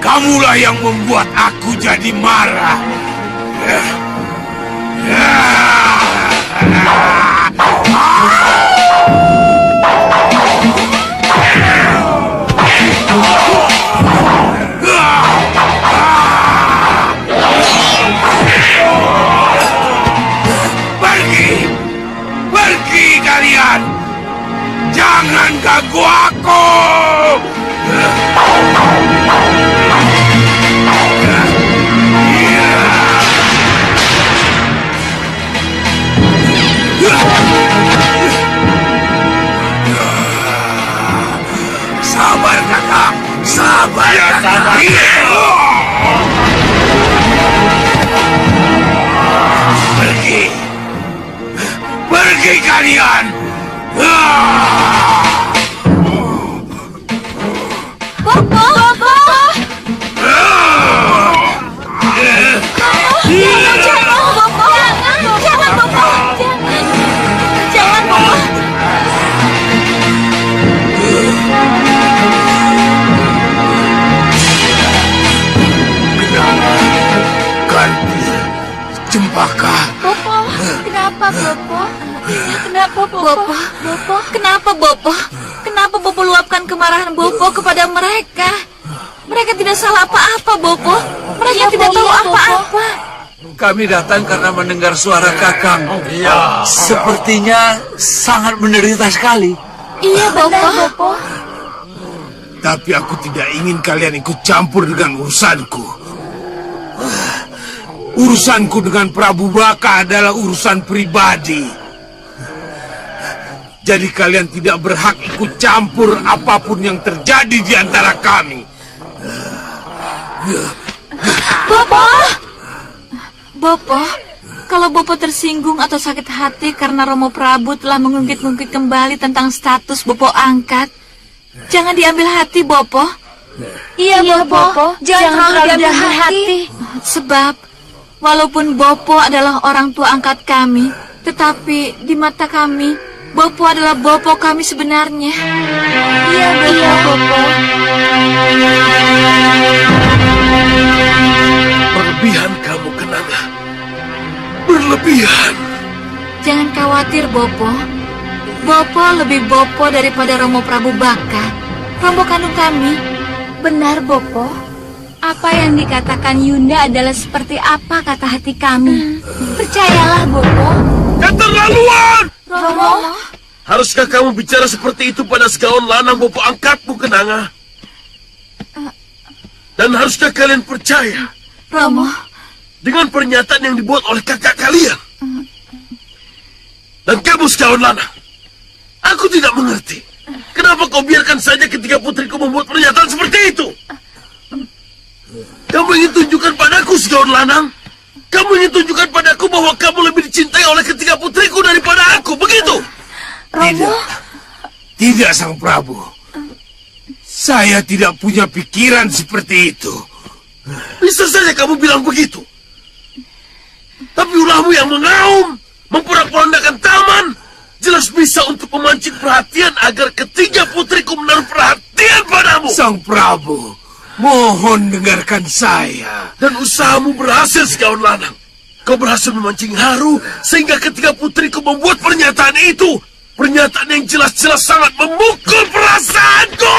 Kamulah yang membuat aku jadi marah. Pergi kalian. Jangan ganggu aku. Sabar kakak, sabar ya, kakak. Pergi kalian. Bopo. Jangan, Bopo. Ganti Cempaka. Bopo, kenapa Bopo? Kenapa Bopo? Kenapa Bopo? Kenapa Bopo luapkan kemarahan Bopo kepada mereka? Mereka tidak salah apa-apa, Bopo. Mereka tidak tahu apa-apa. Kami datang karena mendengar suara Kakang. Iya. Sepertinya sangat menderita sekali. Iya, Bopo. Tapi aku tidak ingin kalian ikut campur dengan urusanku. Urusanku dengan Prabu Baka adalah urusan pribadi. Jadi kalian tidak berhak ikut campur apapun yang terjadi di antara kami. Bopo, kalau Bopo tersinggung atau sakit hati karena Romo Prabu telah mengungkit-ungkit kembali tentang status Bopo angkat, jangan diambil hati, Bopo. Iya, Bopo. Jangan terlalu diambil hati. Sebab, walaupun Bopo adalah orang tua angkat kami, tetapi di mata kami, Bopo adalah Bopo kami sebenarnya. Iya, Bopo. Berlebihan kamu, Kenanga. Berlebihan. Jangan khawatir, Bopo. Bopo lebih Bopo daripada Romo Prabu Baka, Romo kandung kami. Benar, Bopo. Apa yang dikatakan Yunda adalah seperti apa kata hati kami. Percayalah, Bopo. Keterlaluan! Romo? Haruskah kamu bicara seperti itu pada segawan lanang Bopo angkatmu, Kenanga? Dan haruskah kalian percaya Romo? dengan pernyataan yang dibuat oleh kakak kalian? Dan kamu segawan lanang, aku tidak mengerti. Kenapa kau biarkan saja ketika putriku membuat pernyataan seperti itu? Kamu ingin tunjukkan padaku, segawan lanang? Kamu ingin tunjukkan padaku bahwa kamu lebih dicintai oleh ketiga putriku daripada aku, begitu? Romo? Tidak, Sang Prabu. Saya tidak punya pikiran seperti itu. Bisa saja kamu bilang begitu. Tapi ulahmu yang mengaum, memporak-porandakan taman, jelas harus bisa untuk memancing perhatian agar ketiga putriku menaruh perhatian padamu. Sang Prabu, mohon dengarkan saya. Dan usahamu berhasil, Segawan Lanang. Kau berhasil memancing haru sehingga ketiga putriku membuat pernyataan itu. Pernyataan yang jelas-jelas sangat memukul perasaanku.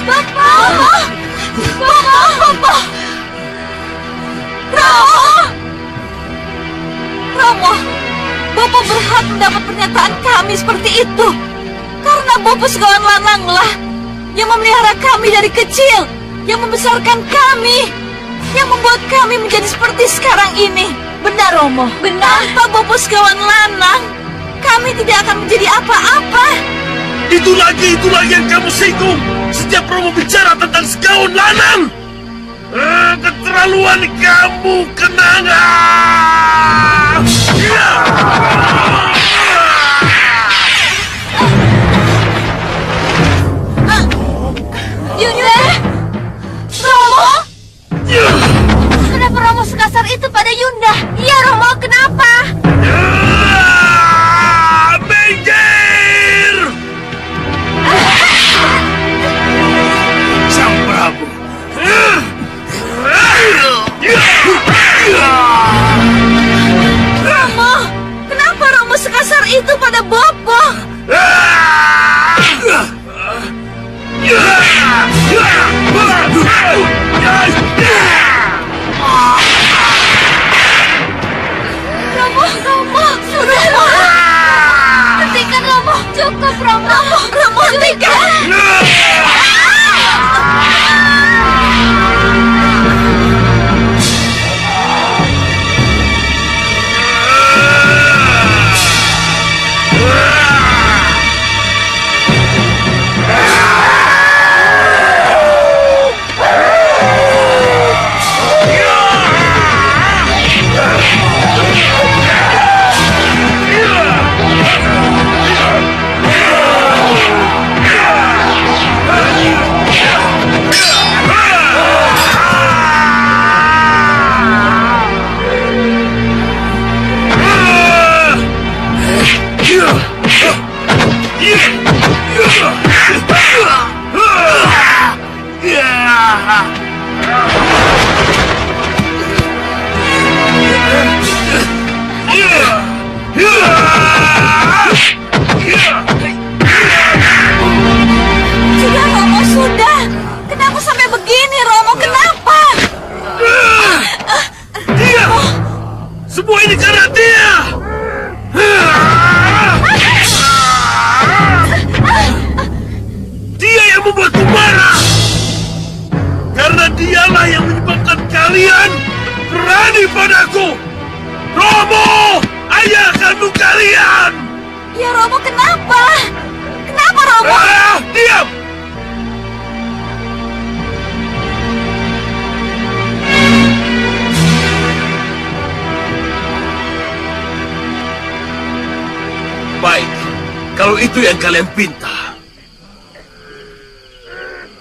Bapak! Romo, Bapak berhak mendapat pernyataan kami seperti itu. Karena Bapak Segawan Lananglah yang memelihara kami dari kecil, yang membesarkan kami, yang membuat kami menjadi seperti sekarang ini. Benar, Romo. Benar. Tanpa Bapak Segawan Lanang, kami tidak akan menjadi apa-apa. Itu lagi yang kamu singgung. Setiap Romo bicara tentang Segawan Lanang. Keterlaluan kamu, Kenanga. Yunda! Romo! Kenapa Romo sekasar itu pada Yunda? Iya, Romo, kenapa? Minggir! Sang Prabu. Romo, kenapa Romo sekasar itu pada Bopo? Romo, hentikan Romo, cukup Romo, hentikan. Sudah, kenapa sampai begini, Romo? Kenapa? Dia! Semua ini karena dia! Dia yang membuatku marah! Karena dialah yang menyebabkan kalian berani padaku! Romo! Ayah kandung kalian! Ya, Romo, kenapa? Kenapa, Romo? Diam! Baik, kalau itu yang kalian pinta.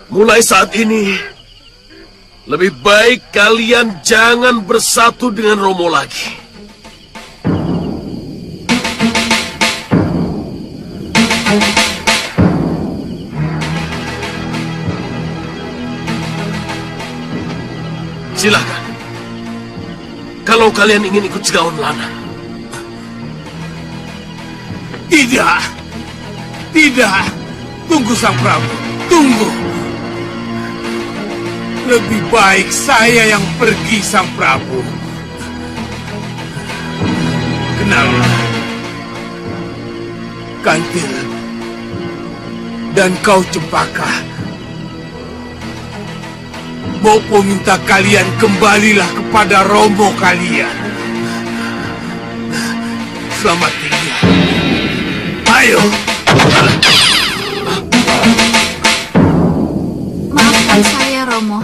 Mulai saat ini, lebih baik kalian jangan bersatu dengan Romo lagi. Silakan. Kalau kalian ingin ikut Segawan Lanang. Tidak. Tunggu, Sang Prabu. Tunggu. Lebih baik saya yang pergi, Sang Prabu. Kenapa? Kantil dan kau Cempaka. Bopo minta kalian kembalilah kepada Romo kalian. Selamat tinggal. Ayo. Maafkan saya, Romo.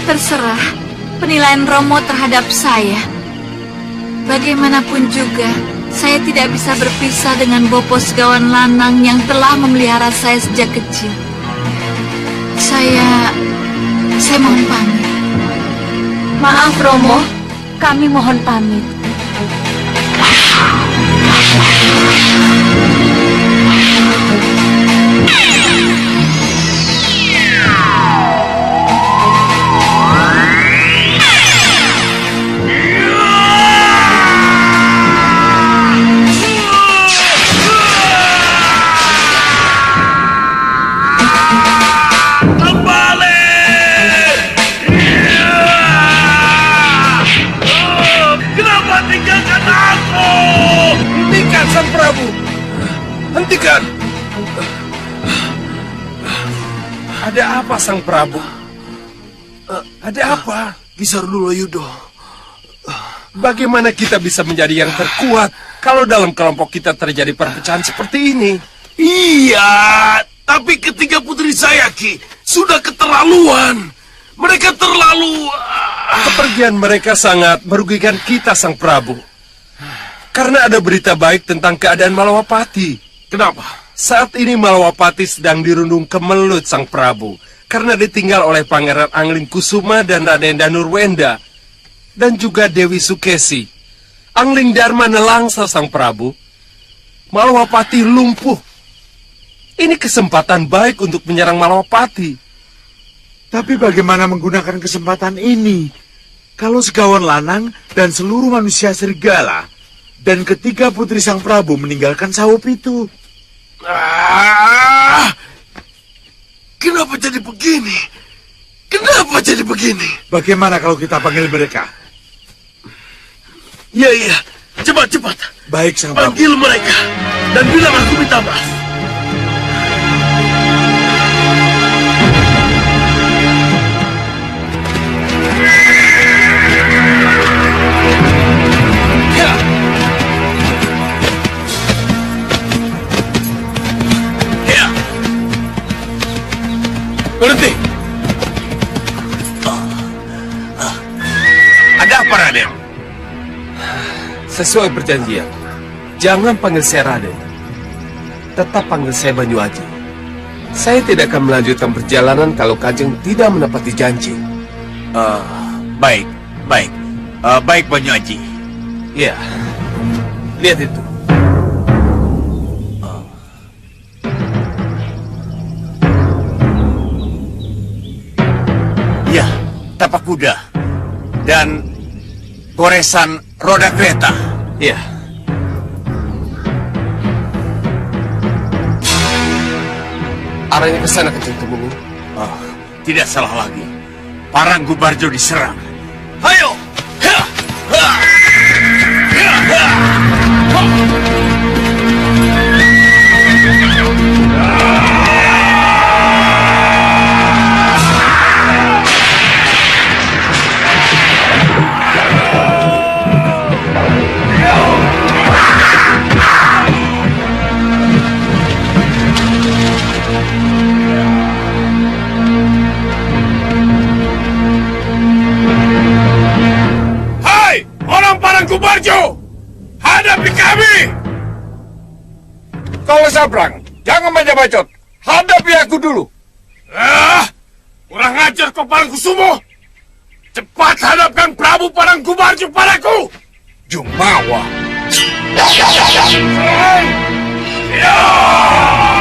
Terserah penilaian Romo terhadap saya. Bagaimanapun juga, saya tidak bisa berpisah dengan Bopo Segawan Lanang yang telah memelihara saya sejak kecil. Saya mohon pamit. Maaf, Romo. Kami mohon pamit. Sang Prabu, hentikan! Ada apa, Sang Prabu? Ada apa? Kisardulo Yudo. Bagaimana kita bisa menjadi yang terkuat kalau dalam kelompok kita terjadi perpecahan seperti ini? Iya, tapi ketiga putri saya, Ki, sudah keterlaluan. Mereka terlalu... Kepergian mereka sangat merugikan kita, Sang Prabu. Karena ada berita baik tentang keadaan Malawapati. Kenapa? Saat ini Malawapati sedang dirundung kemelut, Sang Prabu. Karena ditinggal oleh Pangeran Angling Kusuma dan Raden Danurwenda. Dan juga Dewi Sukesi. Angling Dharma nelangsa, Sang Prabu. Malawapati lumpuh. Ini kesempatan baik untuk menyerang Malawapati. Tapi bagaimana menggunakan kesempatan ini? Kalau Segawan Lanang dan seluruh manusia serigala dan ketiga putri Sang Prabu meninggalkan Sawo Pitu. Kenapa jadi begini? Kenapa jadi begini? Bagaimana kalau kita panggil mereka? Iya, cepat. Baik, Sang Prabu. Panggil mereka dan bilang aku minta maaf. Berhenti! Ada apa, Raden? Sesuai perjanjian, jangan panggil saya Raden. Tetap panggil saya Banyu Aji. Saya tidak akan melanjutkan perjalanan kalau Kanjeng tidak menepati janji. Baik. Baik, Banyu Aji. Ya, lihat itu. Ya, tapak kuda. Dan goresan roda kereta. Ya. Arahnya ke sana, Kanjeng Tumenggung. Tidak salah lagi. Parang Gubarjo diserang. Ayo! Gubarjo, hadapi kami! Kau Sabrang, jangan banyak bacot. Hadapi aku dulu. Kurang ajar kau Parangkusumo. Cepat hadapkan Prabu Parangkubarjo padaku. Jumawa.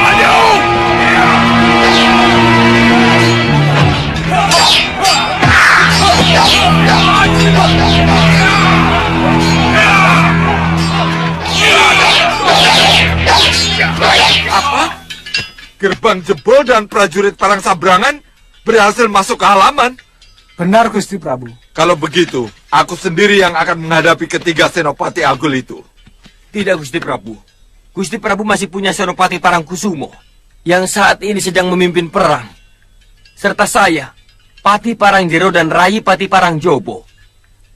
Ayo! Apa? Gerbang jebol dan prajurit Parang Sabrangan berhasil masuk ke halaman. Benar, Gusti Prabu. Kalau begitu, aku sendiri yang akan menghadapi ketiga Senopati Agul itu. Tidak, Gusti Prabu. Gusti Prabu masih punya Senopati Parangkusumo yang saat ini sedang memimpin perang. Serta saya, Pati Parangjero dan Rai Pati Parangjobo.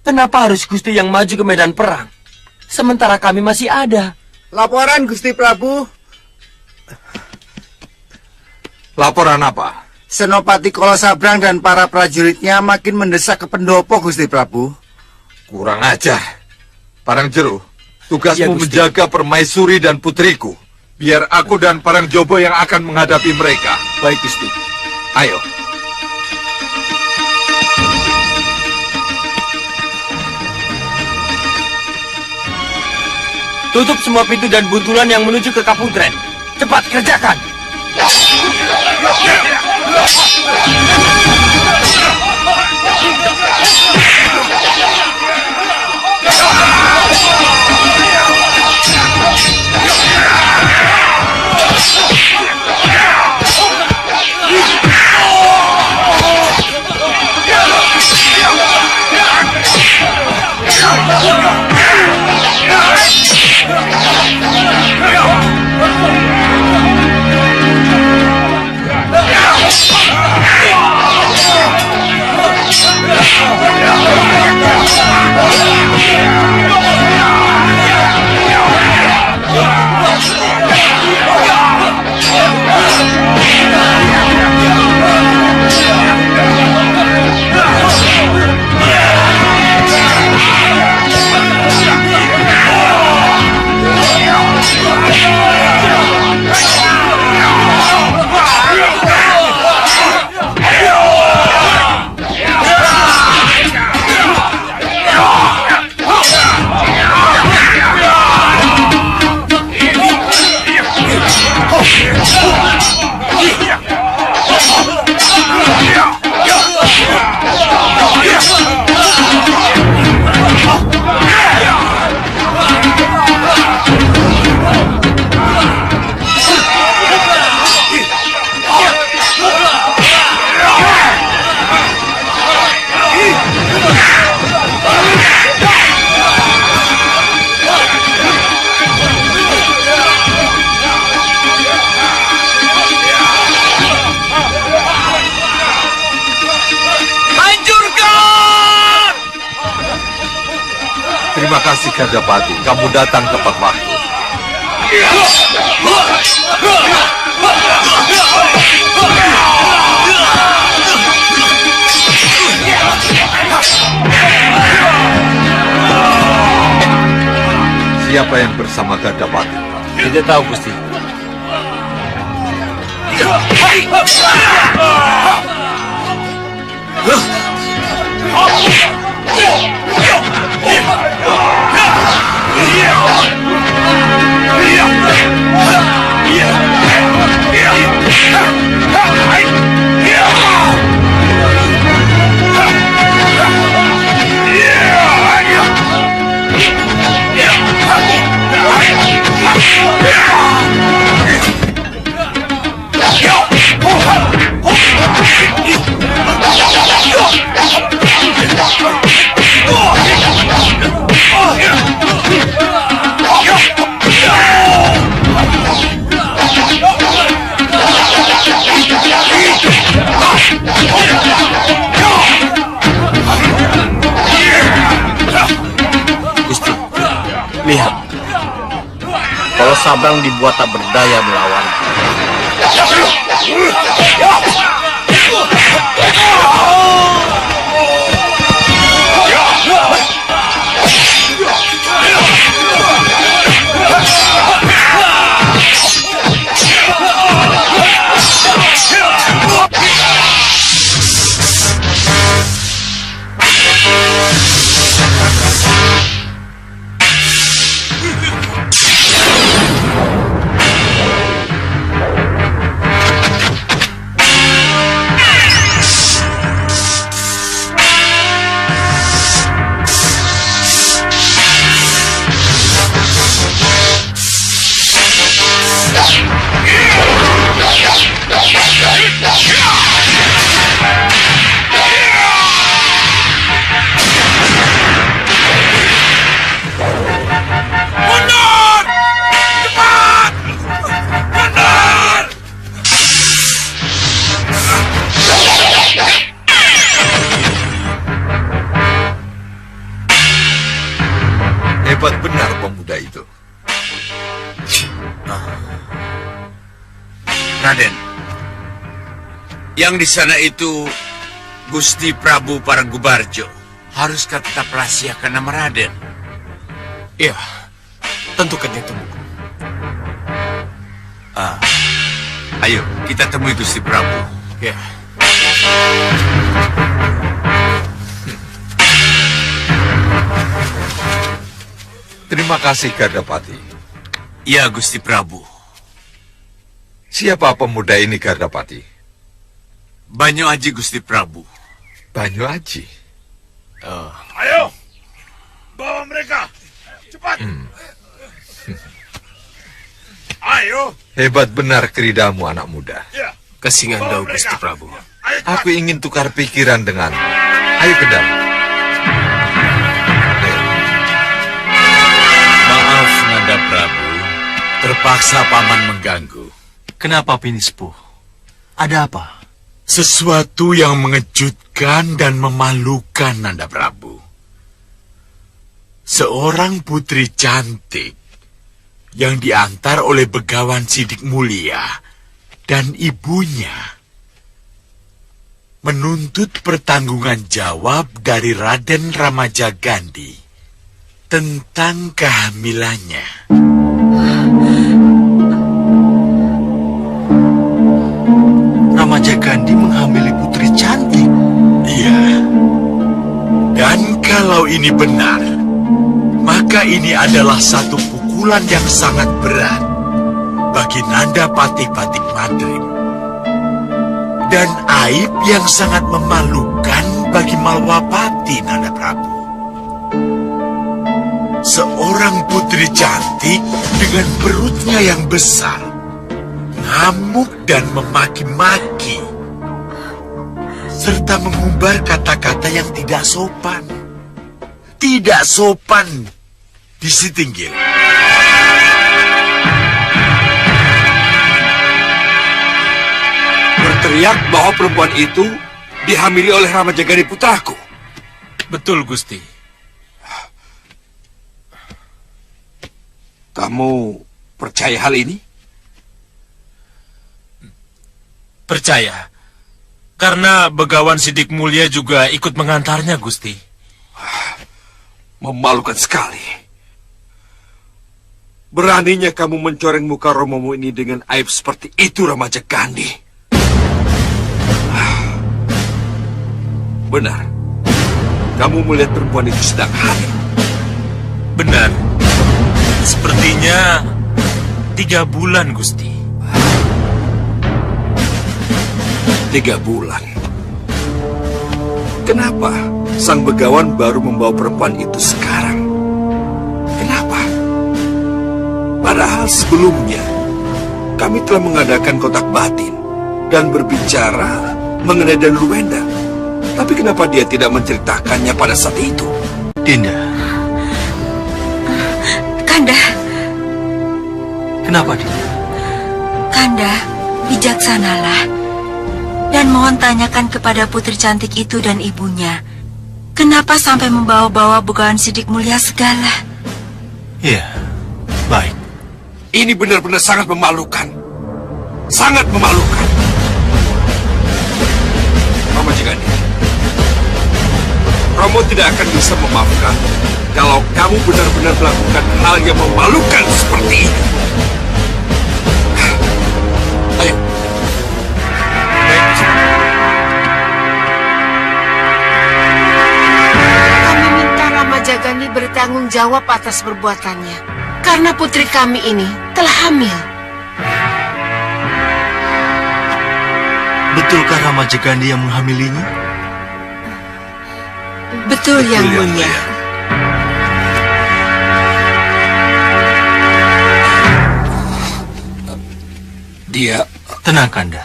Kenapa harus Gusti yang maju ke medan perang? Sementara kami masih ada. Laporan, Gusti Prabu. Laporan apa? Senopati Kolosabrang dan para prajuritnya makin mendesak ke pendopo, Gusti Prabu. Kurang ajar. Parangjero, tugasmu Ya, Gusti. menjaga permaisuri dan putriku. Biar aku dan Parangjobo yang akan menghadapi mereka. Baik, Gusti. Ayo. Tutup semua pintu dan buntulan yang menuju ke Kapudren. Cepat kerjakan. Terima kasih Gandapati, kamu datang tepat waktu. Siapa yang bersama Gandapati? Tidak tahu, Gusti. Lihat, kalau Sabrang dibuat tak berdaya melawan. Hebat benar pemuda itu. Raden, yang di sana itu Gusti Prabu Paranggubarjo. Haruskah tetap rahasiakan nama Raden? Iya, tentu kanjeng Tumenggung. Ayo, kita temui Gusti Prabu. Ya. Terima kasih, Gardapati. Ya, Gusti Prabu. Siapa pemuda ini, Gardapati? Banyu Aji, Gusti Prabu. Banyu Aji. Ayo, bawa mereka. Cepat. Ayo. Hebat benar keridamu, anak muda. Kasingandau, Gusti Prabu. Aku ingin tukar pikiran denganmu. Ayo ke dalam. Maaf, Nanda Prabu. Terpaksa paman mengganggu. Kenapa, Pinispu? Ada apa? Sesuatu yang mengejutkan dan memalukan, Nanda Prabu. Seorang putri cantik yang diantar oleh Begawan Sidik Mulia dan ibunya menuntut pertanggungan jawab dari Raden Ramajagandi tentang kehamilannya. Ramajagandi menghamili putri cantik. Iya. Dan kalau ini benar, maka ini adalah satu pukulan yang sangat berat bagi Nanda Patih-Patih Madrim. Dan aib yang sangat memalukan bagi Malwapati, Nanda Prabu. Seorang putri cantik dengan perutnya yang besar, ngamuk dan memaki-maki, serta mengumbar kata-kata yang tidak sopan. Tidak sopan di Sitinggil. Berteriak bahwa perempuan itu dihamili oleh Ramajagandi putraku. Betul, Gusti. Kamu percaya hal ini? Percaya. Karena Begawan Sidik Mulia juga ikut mengantarnya, Gusti. Memalukan sekali. Beraninya kamu mencoreng muka Romomu ini dengan aib seperti itu, Ramajagandi. Benar. Kamu melihat perempuan itu sedang hamil. Benar. Sepertinya 3 bulan, Gusti. 3 bulan. Kenapa sang begawan baru membawa perempuan itu sekarang? Kenapa? Padahal sebelumnya kami telah mengadakan kotak batin dan berbicara mengenai Danuruwenda. Tapi kenapa dia tidak menceritakannya pada saat itu? Dinda. Kanda. Kenapa, Dinda? Kanda, bijaksanalah. Dan mohon tanyakan kepada putri cantik itu dan ibunya. Kenapa sampai membawa-bawa Begawan Sidik Mulia segala? Iya, baik. Ini benar-benar sangat memalukan. Sangat memalukan. Ramajagandi, Romo tidak akan bisa memaafkan kalau kamu benar-benar melakukan hal yang memalukan seperti ini. Ayo. Kami minta Ramajagandi bertanggung jawab atas perbuatannya, karena putri kami ini telah hamil. Betulkah Ramajagandi yang menghamilinya? Betul, Yang Mulia. Dia... Tenang, Kanda.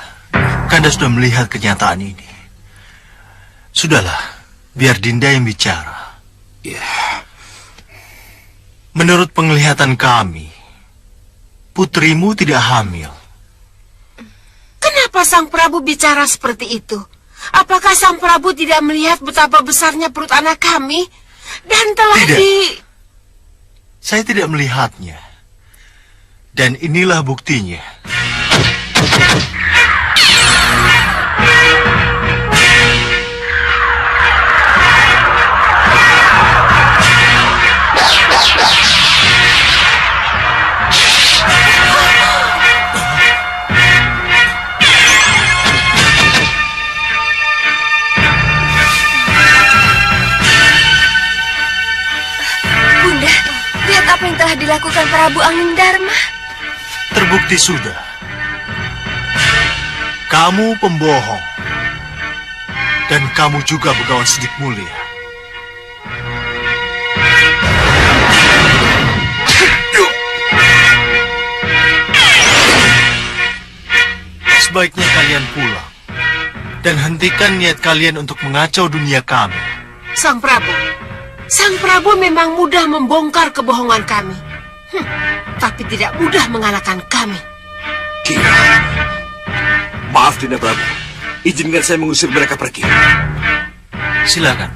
Kanda sudah melihat kenyataan ini. Sudahlah, biar Dinda yang bicara. Ya. Menurut penglihatan kami, putrimu tidak hamil. Kenapa Sang Prabu bicara seperti itu? Apakah Sang Prabu tidak melihat betapa besarnya perut anak kami? Dan telah Tidak. Saya tidak melihatnya. Dan inilah buktinya. Lihat apa yang telah dilakukan Prabu Angindarma. Terbukti sudah. Kamu pembohong. Dan kamu juga Begawan Sedik Mulia. Sebaiknya kalian pulang. Dan hentikan niat kalian untuk mengacau dunia kami. Sang Prabu memang mudah membongkar kebohongan kami. Tapi tidak mudah mengalahkan kami. Kira. Maaf, Dinda Prabu. Izinkan saya mengusir mereka pergi. Silakan.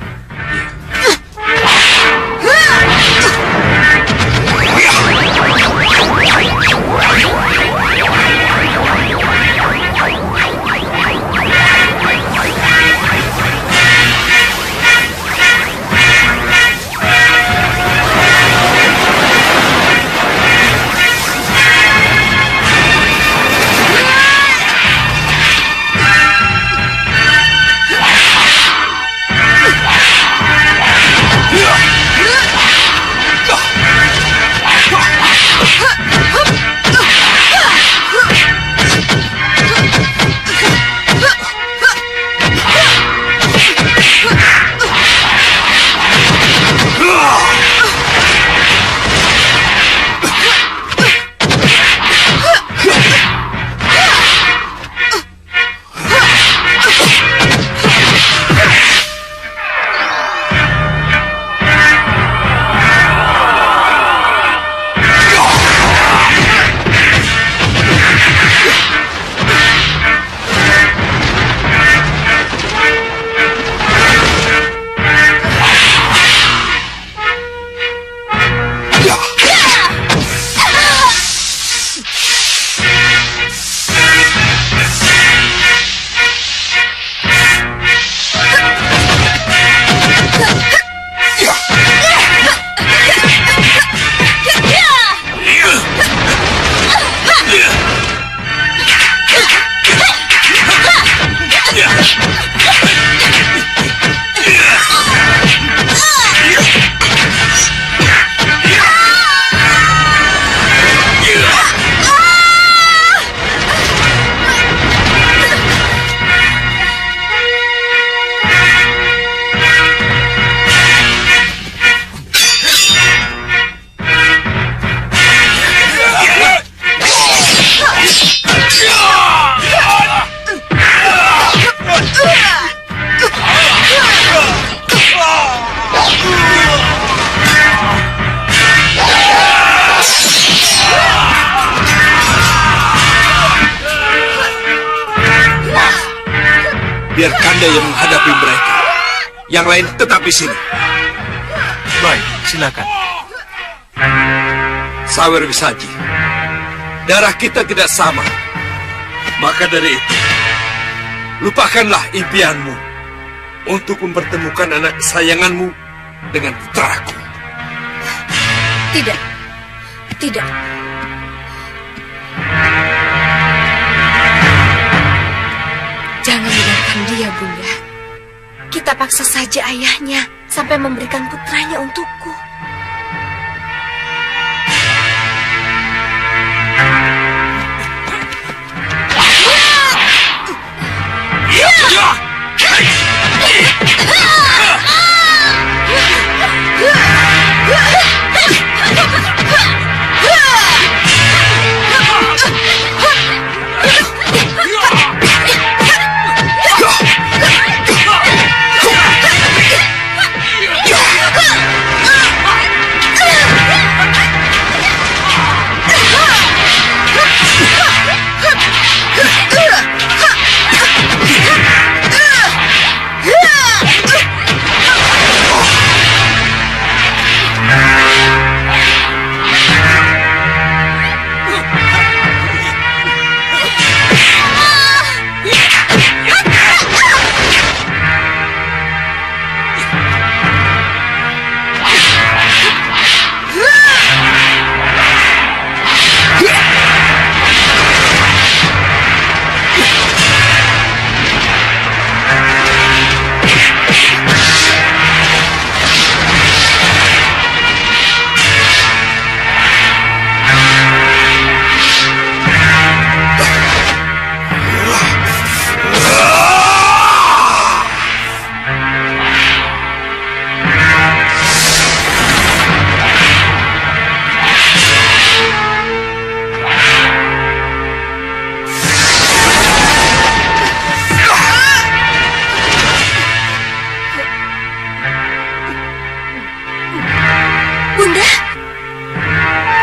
Biar Kanda yang menghadapi mereka. Yang lain tetap di sini. Baik, silakan. Sawer Wisaji, darah kita tidak sama. Maka dari itu, lupakanlah impianmu untuk mempertemukan anak kesayanganmu dengan putraku. Tidak. Tidak. Jangan dengarkan dia, Bunda. Kita paksa saja ayahnya sampai memberikan putranya untukku.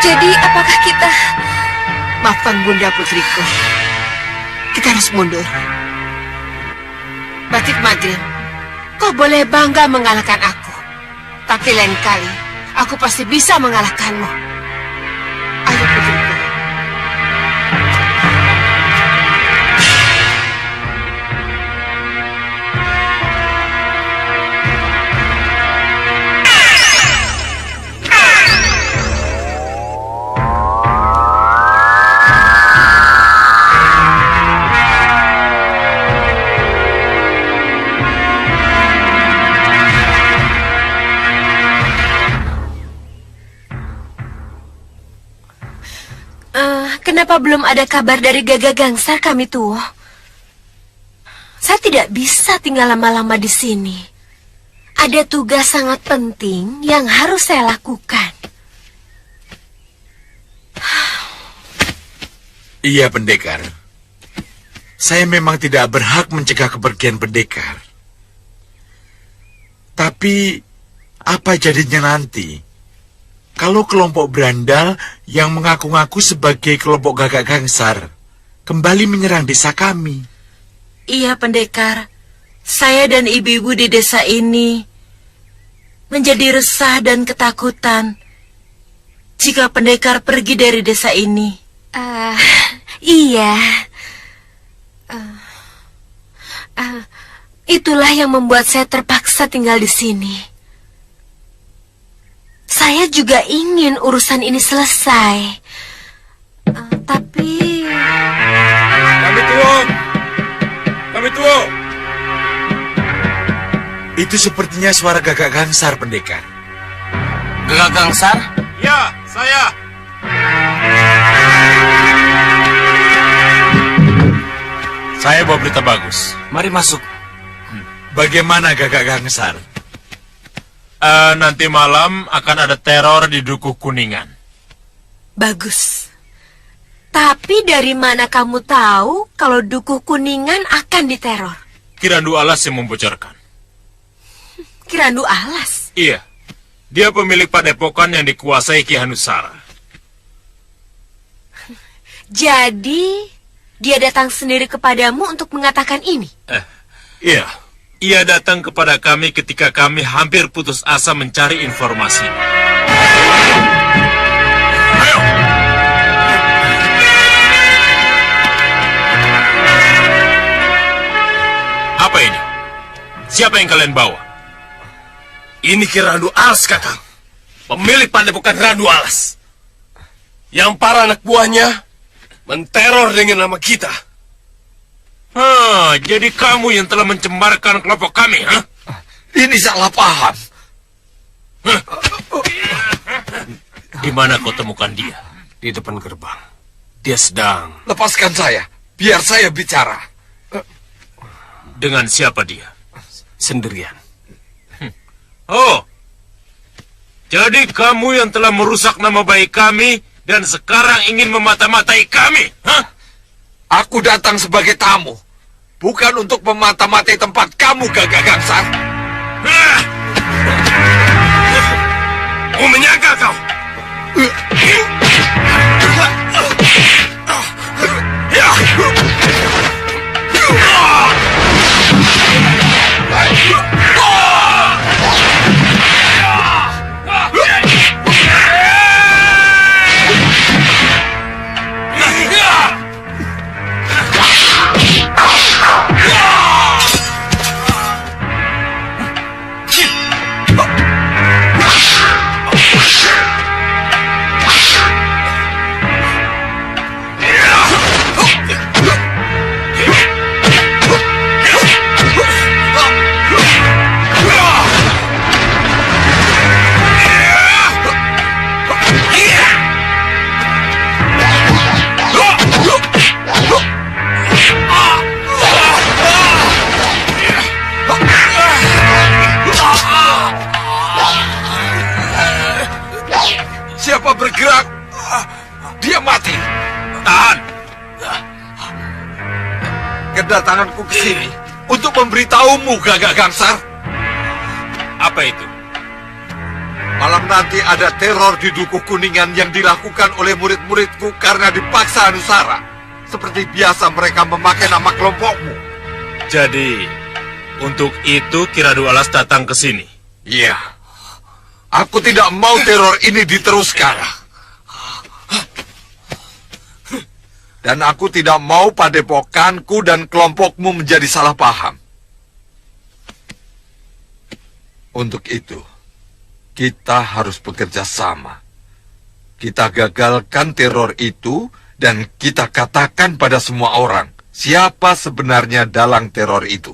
Jadi apakah kita... Maafkan Bunda putriku. Kita harus mundur. Batik Madrim, kau boleh bangga mengalahkan aku. Tapi lain kali, aku pasti bisa mengalahkanmu. Ayo putriku. Kenapa belum ada kabar dari Gagak Gangsar, kami Tuo? Saya tidak bisa tinggal lama-lama di sini. Ada tugas sangat penting yang harus saya lakukan. Iya, pendekar. Saya memang tidak berhak mencegah kepergian pendekar. Tapi, apa jadinya nanti? Kalau kelompok berandal yang mengaku-ngaku sebagai kelompok Gagak Gangsar kembali menyerang desa kami. Iya, pendekar. Saya dan ibu-ibu di desa ini menjadi resah dan ketakutan jika pendekar pergi dari desa ini. Iya. Itulah yang membuat saya terpaksa tinggal di sini. Saya juga ingin urusan ini selesai. Tapi... Kami Tuo! Itu sepertinya suara Gagak Gangsar, pendekar. Gagak Gangsar? Ya, saya. Saya bawa berita bagus. Mari masuk. Bagaimana Gagak Gangsar? Nanti malam akan ada teror di Dukuh Kuningan. Bagus. Tapi dari mana kamu tahu kalau Dukuh Kuningan akan diteror? Kirandu Alas yang membocorkan. Kirandu Alas? Iya. Dia pemilik padepokan yang dikuasai Ki Hanusara. Jadi, dia datang sendiri kepadamu untuk mengatakan ini? Iya. Ia datang kepada kami ketika kami hampir putus asa mencari informasi. Ayo! Apa ini? Siapa yang kalian bawa? Ini Ki Randu Alas, Kakang. Pemilik padepokan Randu Alas. Yang para anak buahnya menteror dengan nama kita. Jadi kamu yang telah mencemarkan kelompok kami, ha? Ini salah paham. Di mana kau temukan dia? Di depan gerbang. Dia sedang... Lepaskan saya, biar saya bicara. Dengan siapa dia? Sendirian. Oh, jadi kamu yang telah merusak nama baik kami dan sekarang ingin memata-matai kami, ha? Aku datang sebagai tamu. Bukan untuk memata-matai tempat kamu, Gagak Gangsar. Mau menyangka kau? Siapa bergerak, dia mati. Tahan. Kedatanganku ke sini untuk memberitahumu, Gagak Gangsar. Apa itu? Malam nanti ada teror di Dukuh Kuningan yang dilakukan oleh murid-muridku karena dipaksa Anusara. Seperti biasa mereka memakai nama kelompokmu. Jadi, untuk itu Ki Ratu Alas datang ke sini? Iya. Aku tidak mau teror ini diteruskan. Dan aku tidak mau padepokanku dan kelompokmu menjadi salah paham. Untuk itu, kita harus bekerja sama. Kita gagalkan teror itu dan kita katakan pada semua orang siapa sebenarnya dalang teror itu.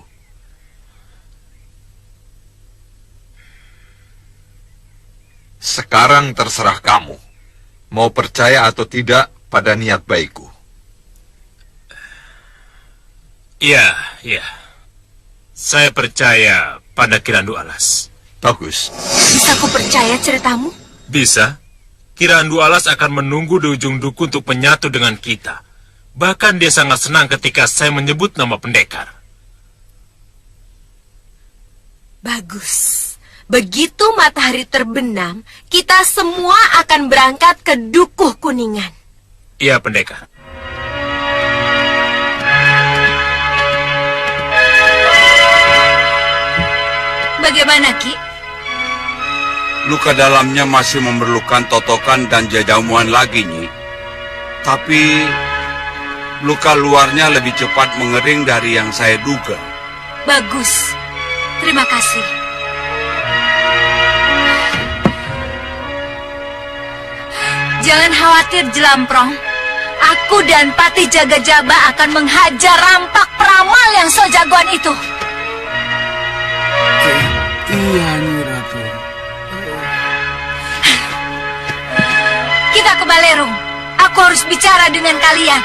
Sekarang terserah kamu, mau percaya atau tidak pada niat baikku. Iya. Saya percaya pada Ki Ratu Alas. Bagus. Bisa ku percaya ceritamu? Bisa. Ki Ratu Alas akan menunggu di ujung duku untuk menyatu dengan kita. Bahkan dia sangat senang ketika saya menyebut nama pendekar. Bagus. Begitu matahari terbenam, kita semua akan berangkat ke Dukuh Kuningan. Iya, pendekar. Bagaimana, Ki? Luka dalamnya masih memerlukan totokan dan jajamuan lagi, Nyi. Tapi luka luarnya lebih cepat mengering dari yang saya duga. Bagus. Terima kasih. Jangan khawatir, Jelamprong. Aku dan Patih Jaga-Jaba akan menghajar rampak peramal yang so jagoan itu. Iya, Nyi Ratu. Kita ke Balerung. Aku harus bicara dengan kalian.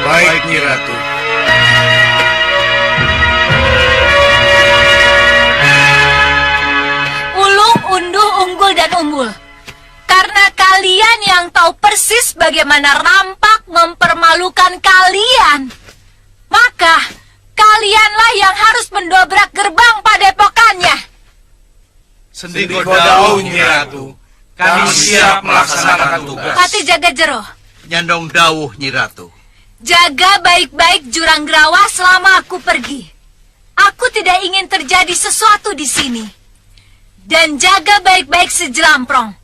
Baik, Nyi Ratu. Ulung, Unduh, Unggul, dan Umbul. Karena kalian yang tahu persis bagaimana rampak mempermalukan kalian, maka kalianlah yang harus mendobrak gerbang padepokannya. Sendiko Dawuh, Nyi Ratu. Kami siap melaksanakan tugas. Patih Jaga-Jero, Nyandong Dawuh, Nyi Ratu. jaga baik-baik Jurang Grawa selama aku pergi. Aku tidak ingin terjadi sesuatu di sini. Dan jaga baik-baik si Jelamprong.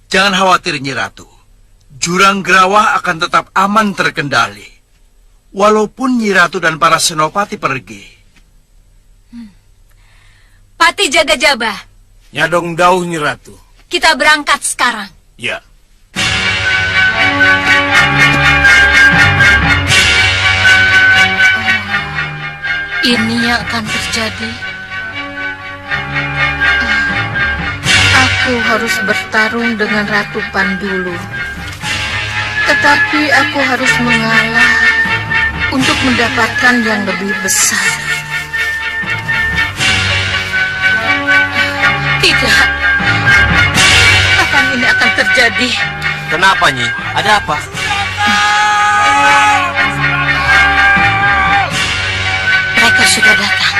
Jangan khawatir, Nyi Ratu. Jurang Grawah akan tetap aman terkendali. Walaupun Nyi Ratu dan para senopati pergi. Patih Jaga-Jaba, Nyandong Dawuh, Nyi Ratu. kita berangkat sekarang. Ya. Ini yang akan terjadi. Aku harus bertarung dengan Ratu Pandulu. Tetapi aku harus mengalah untuk mendapatkan yang lebih besar. Tidak. Kapan ini akan terjadi? Kenapa, Nyi? Ada apa? Mereka sudah datang.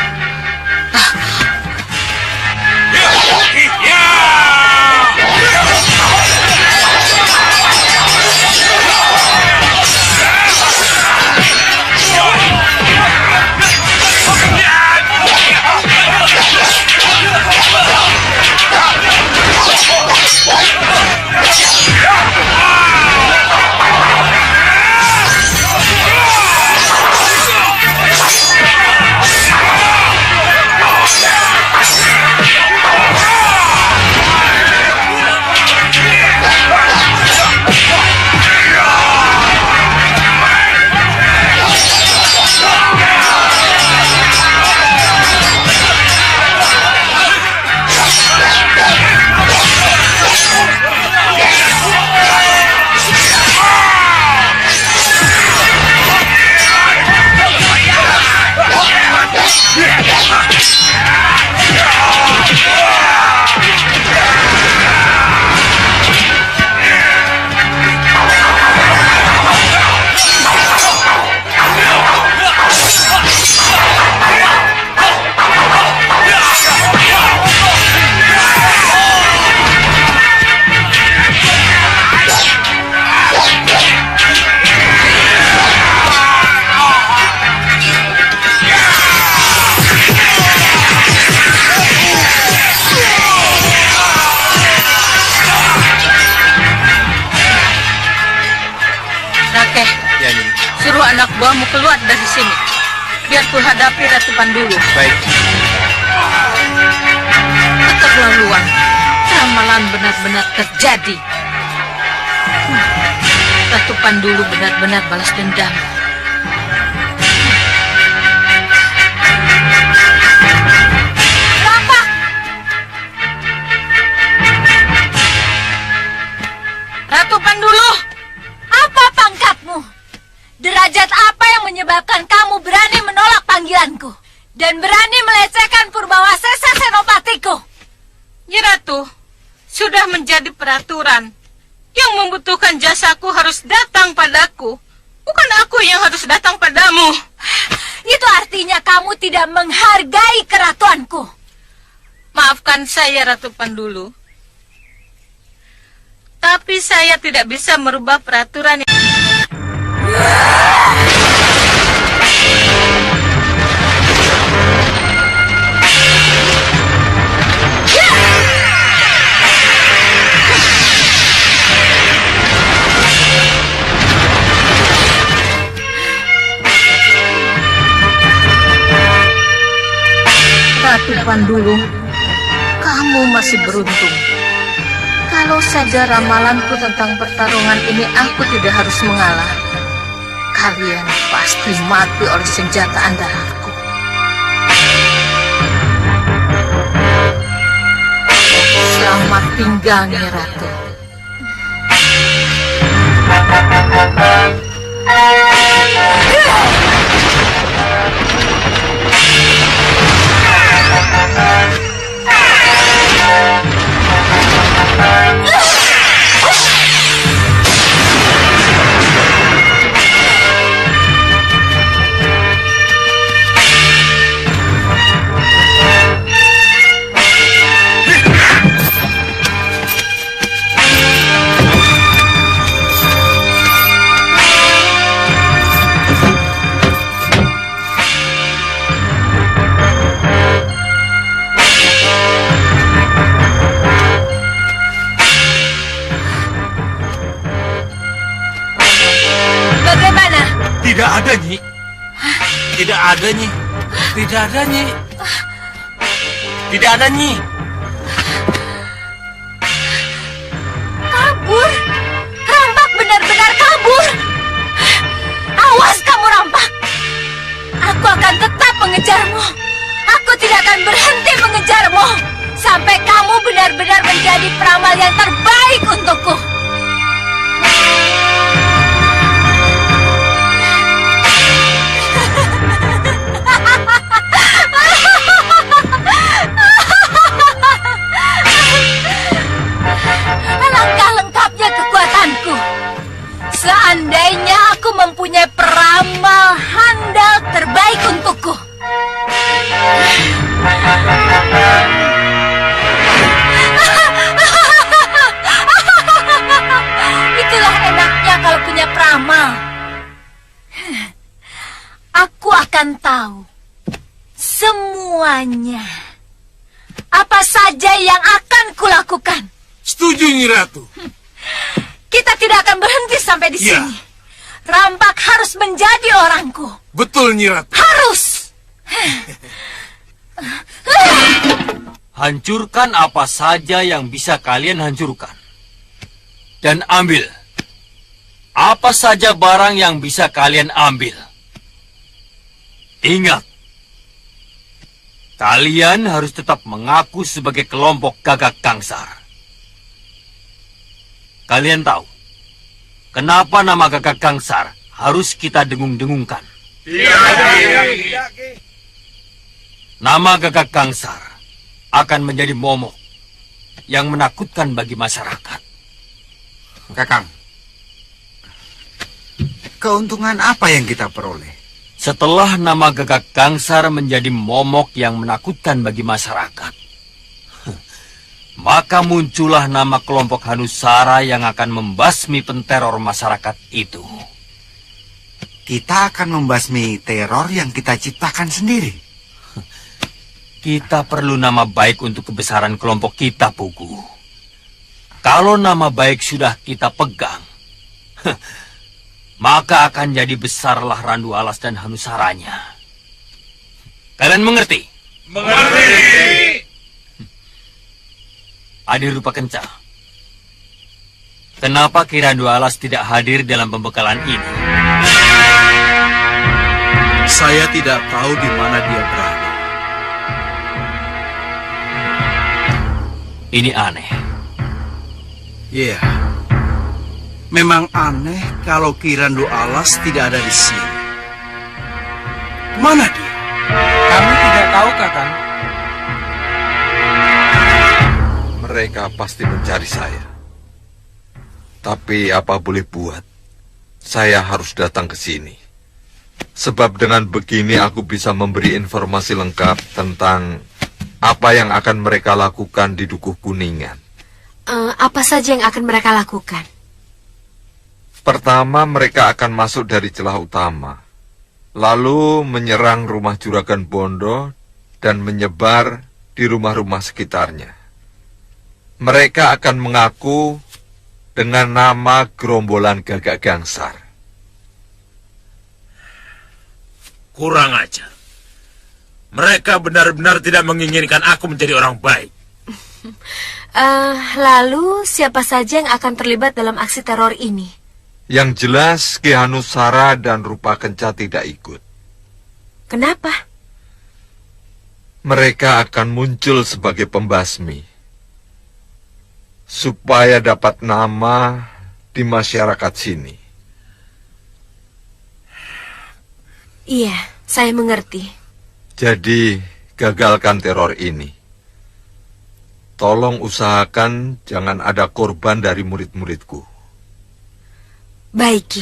Suruh anak buahmu keluar dari sini. Biar ku hadapi Ratu Pandulu. Baik. Keterlaluan. Ramalan benar-benar terjadi. Ratu Pandulu benar-benar balas dendam. Rampak! Ratu Pandulu! Apa pangkatmu? Derajat apa yang menyebabkan kamu berani menolak panggilanku? Dan berani melecehkan Purbawasesa Senopatiku? Nyi Ratu, sudah menjadi peraturan. Yang membutuhkan jasaku harus datang padaku. Bukan aku yang harus datang padamu. Itu artinya kamu tidak menghargai keratuanku. Maafkan saya, Ratu Pandulu. Tapi saya tidak bisa merubah peraturan yang... Ratu Pandulu, kamu masih beruntung. Kalau saja ramalanku tentang pertarungan ini aku tidak harus mengalah, kalian pasti mati oleh senjata andalanku. Selamat tinggal, Nyi Ratu. Tidak ada, Nyi. Tidak ada, Nyi. Tidak ada, Nyi. Tidak ada, Nyi. Kabur? Rampak benar-benar kabur. Awas kamu, Rampak. Aku akan tetap mengejarmu. Aku tidak akan berhenti mengejarmu. Sampai kamu benar-benar menjadi peramal yang terbaik untukku. Alangkah lengkapnya kekuatanku. Seandainya aku mempunyai peramal handal terbaik untukku. Itulah enaknya kalau punya peramal. Aku akan tahu semuanya. Apa saja yang akan kulakukan. Setuju, Nyi Ratu. Kita tidak akan berhenti sampai di Ya. sini. Rampak harus menjadi orangku. Betul, Nyi Ratu. Harus. Hancurkan apa saja yang bisa kalian hancurkan. Dan ambil apa saja barang yang bisa kalian ambil. Ingat, kalian harus tetap mengaku sebagai kelompok Gagak Gangsar. Kalian tahu, kenapa nama Gagak Gangsar harus kita dengung-dengungkan? Nama Gagak Gangsar akan menjadi momok yang menakutkan bagi masyarakat. Kakang, keuntungan apa yang kita peroleh? Setelah nama Gagak Gangsar menjadi momok yang menakutkan bagi masyarakat, maka muncullah nama kelompok Hanusara yang akan membasmi penteror masyarakat itu. Kita akan membasmi teror yang kita ciptakan sendiri. Kita perlu nama baik untuk kebesaran kelompok kita, Pugu. Kalau nama baik sudah kita pegang, maka akan jadi besarlah Randu Alas dan Hanusaranya. Kalian mengerti? Mengerti. Adi Rupa Kenca, kenapa Ki Randu Alas tidak hadir dalam pembekalan ini? Saya tidak tahu di mana dia berada. Ini aneh. Iya. Memang aneh kalau Ki Randu Alas tidak ada di sini. Mana dia? Kami tidak tahu, Kakang. Mereka pasti mencari saya. Tapi apa boleh buat, saya harus datang ke sini. Sebab dengan begini aku bisa memberi informasi lengkap tentang apa yang akan mereka lakukan di Dukuh Kuningan. Apa saja yang akan mereka lakukan? Pertama, mereka akan masuk dari celah utama, lalu menyerang rumah Juragan Bondo dan menyebar di rumah-rumah sekitarnya. Mereka akan mengaku dengan nama Gerombolan Gagak Gangsar. Kurang ajar. Mereka benar-benar tidak menginginkan aku menjadi orang baik. Lalu siapa saja yang akan terlibat dalam aksi teror ini? Yang jelas Ki Hanusara dan Rupa Kenca tidak ikut. Kenapa? Mereka akan muncul sebagai pembasmi, supaya dapat nama di masyarakat sini. Iya, saya mengerti. Jadi, gagalkan teror ini. Tolong usahakan jangan ada korban dari murid-muridku. Baik, Ki.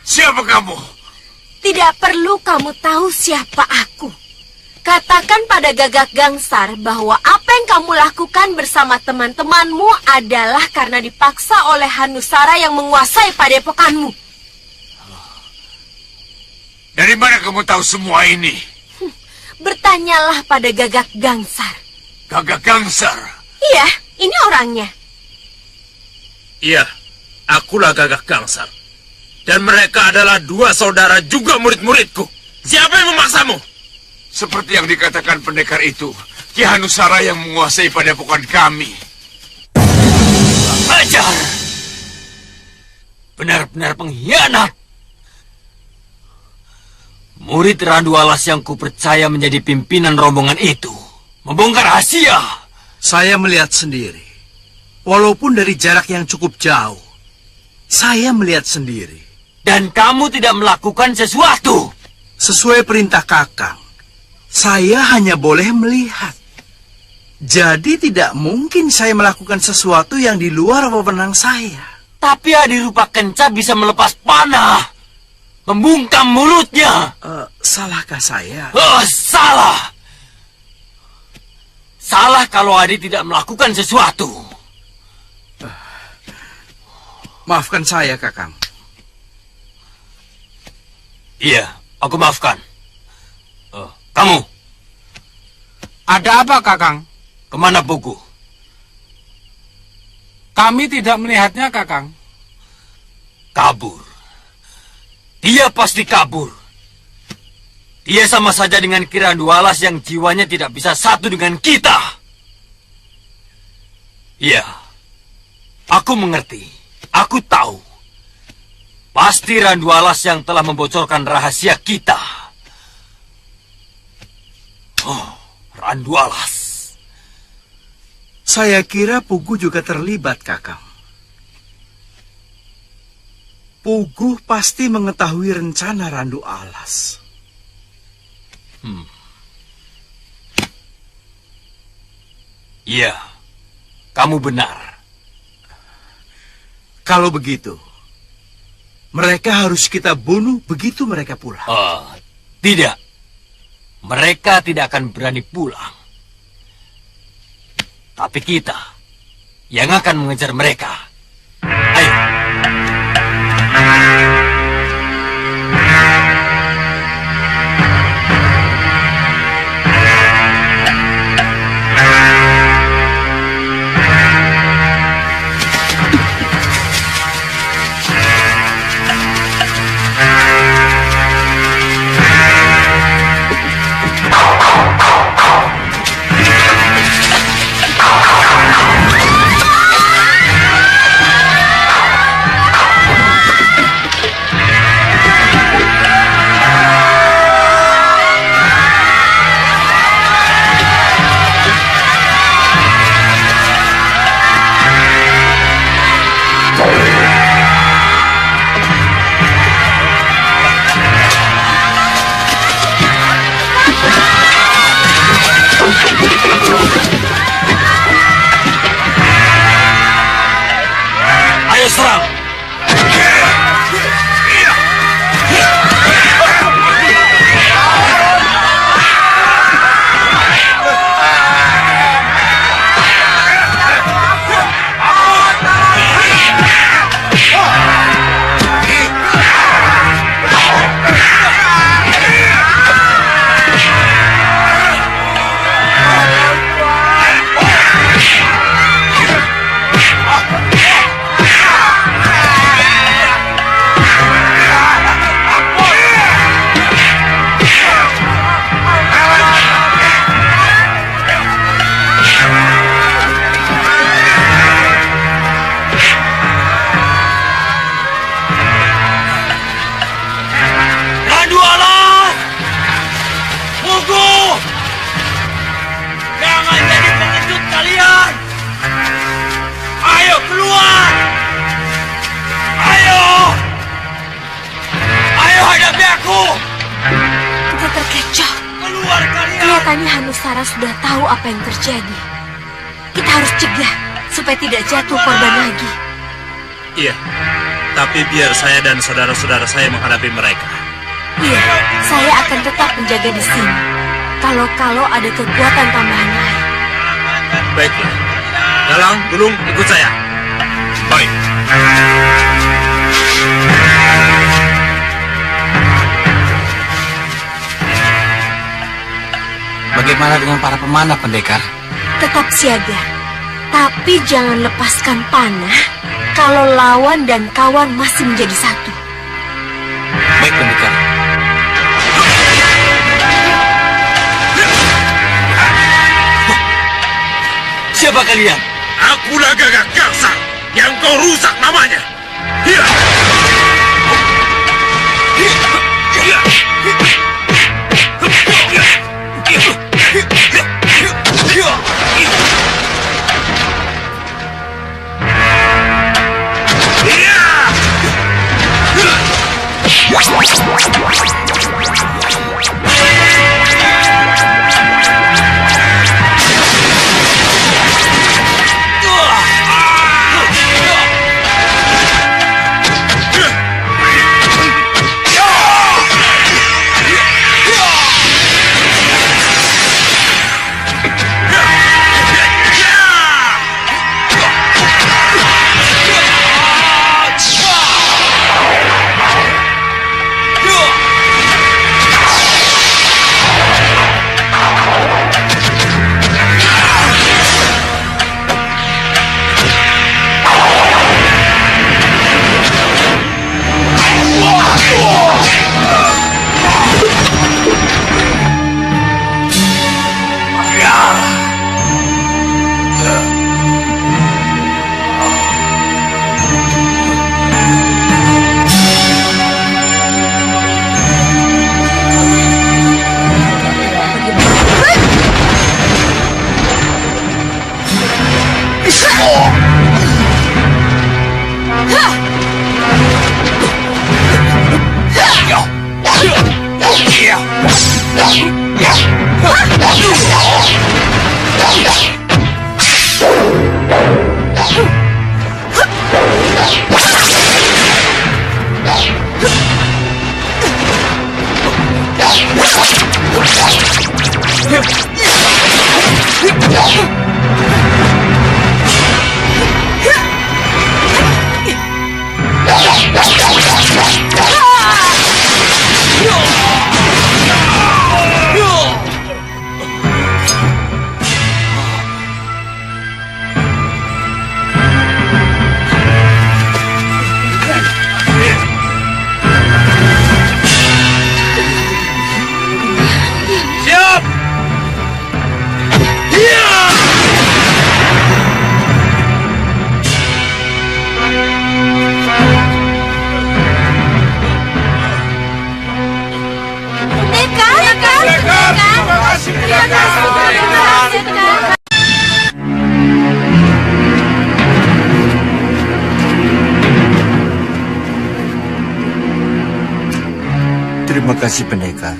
Siapa kamu? Tidak perlu kamu tahu siapa aku. Katakan pada Gagak Gangsar bahwa apa yang kamu lakukan bersama teman-temanmu adalah karena dipaksa oleh Hanusara yang menguasai padepokanmu. Dari mana kamu tahu semua ini? Bertanyalah pada Gagak Gangsar. Gagak Gangsar? Iya, ini orangnya. Iya, akulah Gagak Gangsar. Dan mereka adalah dua saudara juga murid-muridku. Siapa yang memaksamu? Seperti yang dikatakan pendekar itu, Ki Hanusara yang menguasai padepokan kami. Ajar! Benar-benar pengkhianat. Murid Randu Alas yang kupercaya menjadi pimpinan rombongan itu membongkar rahasia. Saya melihat sendiri. Walaupun dari jarak yang cukup jauh, saya melihat sendiri. Dan kamu tidak melakukan sesuatu. Sesuai perintah Kakang, saya hanya boleh melihat. Jadi tidak mungkin saya melakukan sesuatu yang di luar wewenang saya. Tapi Adi Rupa Kenca bisa melepas panah, membungkam mulutnya. Salahkah saya? Oh, salah. kalau Adi tidak melakukan sesuatu? Maafkan saya, Kakang. Iya, aku maafkan. Kamu? Ada apa, Kakang? Kemana Pugu? Kami tidak melihatnya, Kakang. Kabur. Dia pasti kabur. Dia sama saja dengan Kirandualas yang jiwanya tidak bisa satu dengan kita. Iya, aku mengerti. Aku tahu. Pasti Randualas yang telah membocorkan rahasia kita. Oh, Randualas. Saya kira Pugu juga terlibat, Kakang. Pugu pasti mengetahui rencana Randu Alas. Iya, kamu benar. Kalau begitu, mereka harus kita bunuh begitu mereka pulang. Tidak. Mereka tidak akan berani pulang. Tapi kita yang akan mengejar mereka. Ayo. Kelihatannya Hanusara sudah tahu apa yang terjadi. Kita harus cegah supaya tidak jatuh korban lagi. Iya, tapi biar saya dan saudara-saudara saya menghadapi mereka. Iya, saya akan tetap menjaga di sini. Kalau ada kekuatan tambahan lain. Baiklah. Galang, Gulung, ikut saya. Baik. Bagaimana dengan para pemanah, Pendekar? Tetap siaga. Tapi jangan lepaskan panah kalau lawan dan kawan masih menjadi satu. Baik, Pendekar. Siapa kalian? Akulah Gagak Gangsar yang kau rusak namanya. Hiya! Terima kasih pendekar.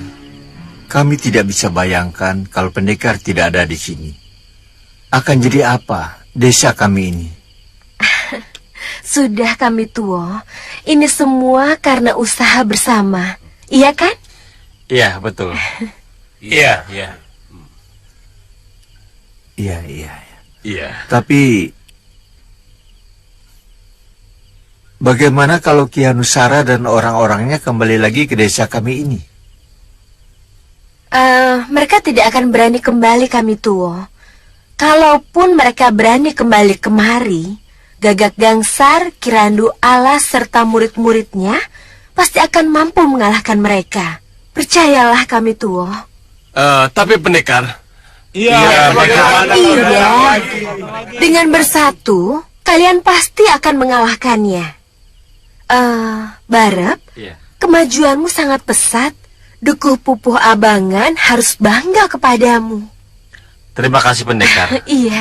Kami tidak bisa bayangkan kalau pendekar tidak ada di sini. Akan jadi apa desa kami ini? Sudah kami tua. Ini semua karena usaha bersama. Iya kan? Iya, betul. Iya, iya. Iya, iya. Iya. Tapi bagaimana kalau Ki Hanusara dan orang-orangnya kembali lagi ke desa kami ini? Mereka tidak akan berani kembali kami tua. Kalaupun mereka berani kembali kemari, Gagak Gangsar, Kirandu Alas, serta murid-muridnya pasti akan mampu mengalahkan mereka. Percayalah kami tua. Tapi pendekar. Iya. Dengan bersatu, kalian pasti akan mengalahkannya. Barep, kemajuanmu sangat pesat. Dukuh Pupuh Abangan harus bangga kepadamu. Terima kasih pendekar. Iya.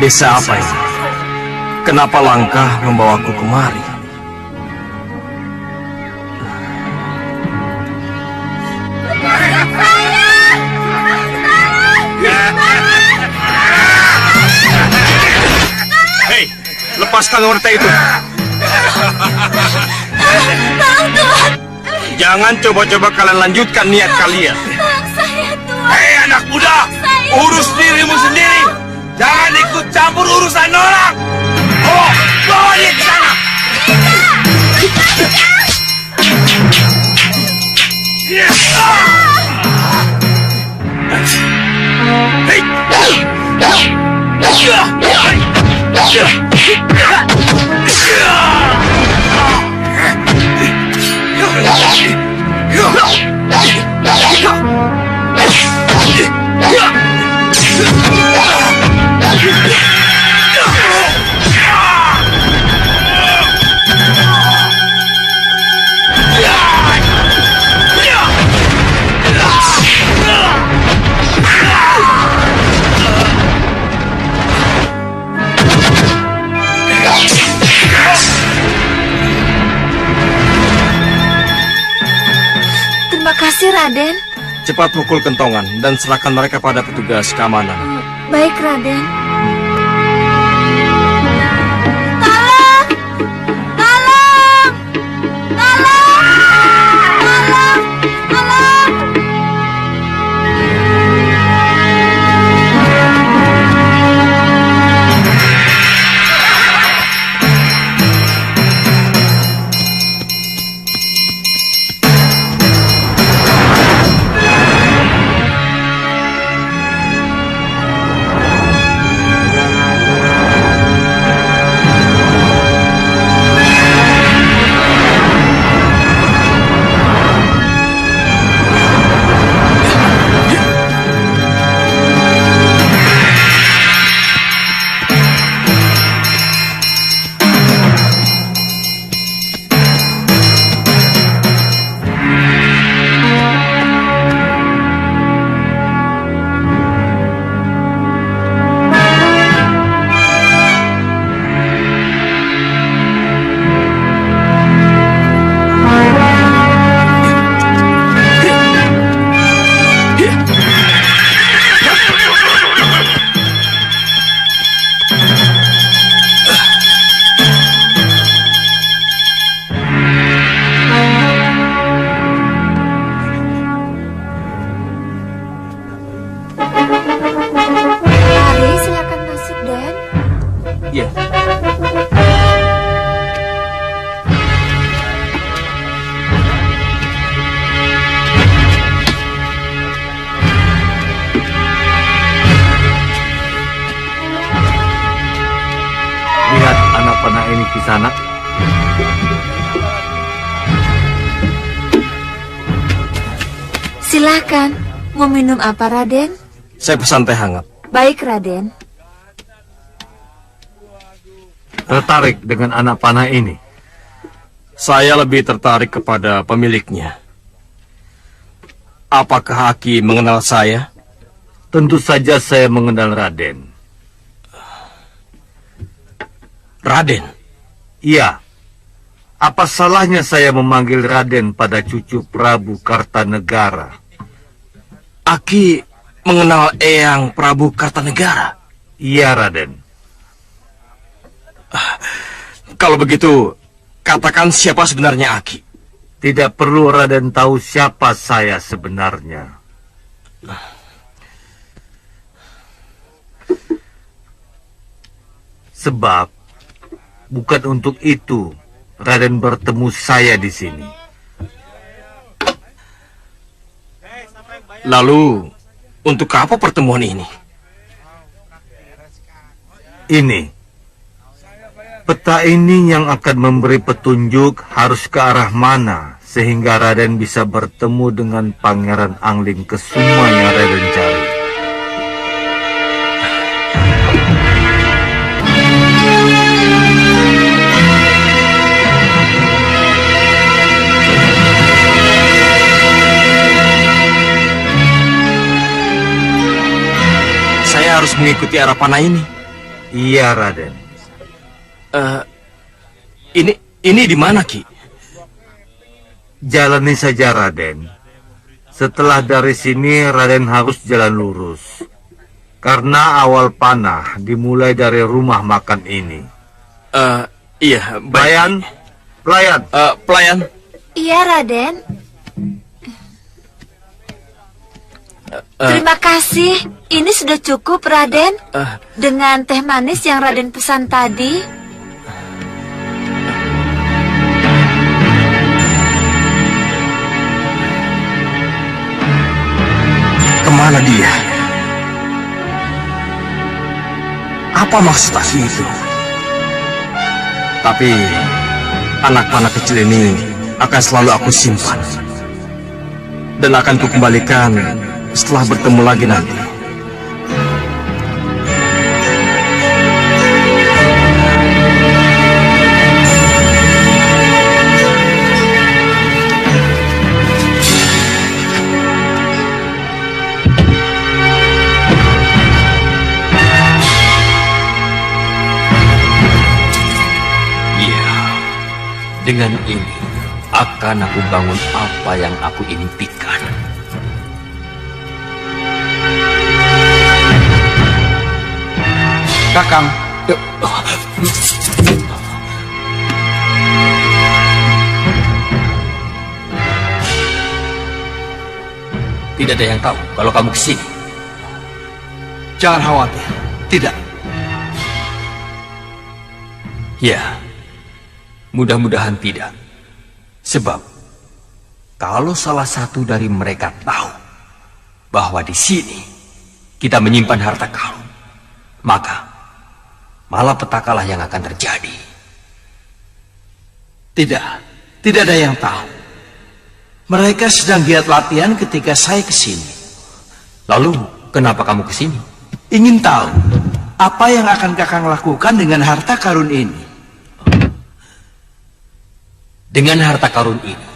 Desa apa ini? Kenapa langkah membawaku kemari? Hei, lepaskan wanita itu. Tuhan. Jangan coba-coba kalian lanjutkan niat kalian. Hei anak muda, urus dirimu sendiri. Jangan ikut campur urusan orang. Oh, bawa dia ke sana. Terima kasih, Raden. Cepat pukul kentongan dan serahkan mereka pada petugas keamanan. Baik, Raden. Tolong! Tolong! Tolong! panah ini, Kisanak? Silakan. Mau minum apa, Raden? Saya pesan teh hangat. Baik, Raden. Tertarik dengan anak panah ini? Saya lebih tertarik kepada pemiliknya. Apakah Aki mengenal saya? Tentu saja saya mengenal Raden. Raden? Iya. Apa salahnya saya memanggil Raden pada cucu Prabu Kartanegara? Aki mengenal Eyang Prabu Kartanegara? Iya, Raden. Kalau begitu, katakan siapa sebenarnya Aki? Tidak perlu Raden tahu siapa saya sebenarnya. Sebab bukan untuk itu Raden bertemu saya di sini. Lalu, untuk apa pertemuan ini? Ini. Peta ini yang akan memberi petunjuk harus ke arah mana sehingga Raden bisa bertemu dengan Pangeran Angling Kesuma yang Raden cari. Saya harus mengikuti arah panah ini. Iya, Raden. Ini di mana, Ki? Jalani saja, Raden. Setelah dari sini, Raden harus jalan lurus. Karena awal panah dimulai dari rumah makan ini. Iya, Pelayan. Pelayan. Pelayan. Iya, Raden. Terima kasih. Ini sudah cukup, Raden. Dengan teh manis yang Raden pesan tadi. Kemana dia? Apa maksud Aki itu? Tapi anak panah kecil ini akan selalu aku simpan dan akan kukembalikan setelah bertemu lagi nanti. Dengan ini, akan aku bangun apa yang aku impikan. Kakang. Tidak ada yang tahu kalau kamu kesini. Jangan khawatir. Tidak. Ya. Mudah-mudahan tidak. Sebab kalau salah satu dari mereka tahu bahwa di sini kita menyimpan harta karun, maka malapetakalah yang akan terjadi. Tidak ada yang tahu. Mereka sedang giat latihan ketika saya kesini. Lalu kenapa kamu kesini? Ingin tahu apa yang akan Kakang lakukan dengan harta karun ini. Dengan harta karun ini,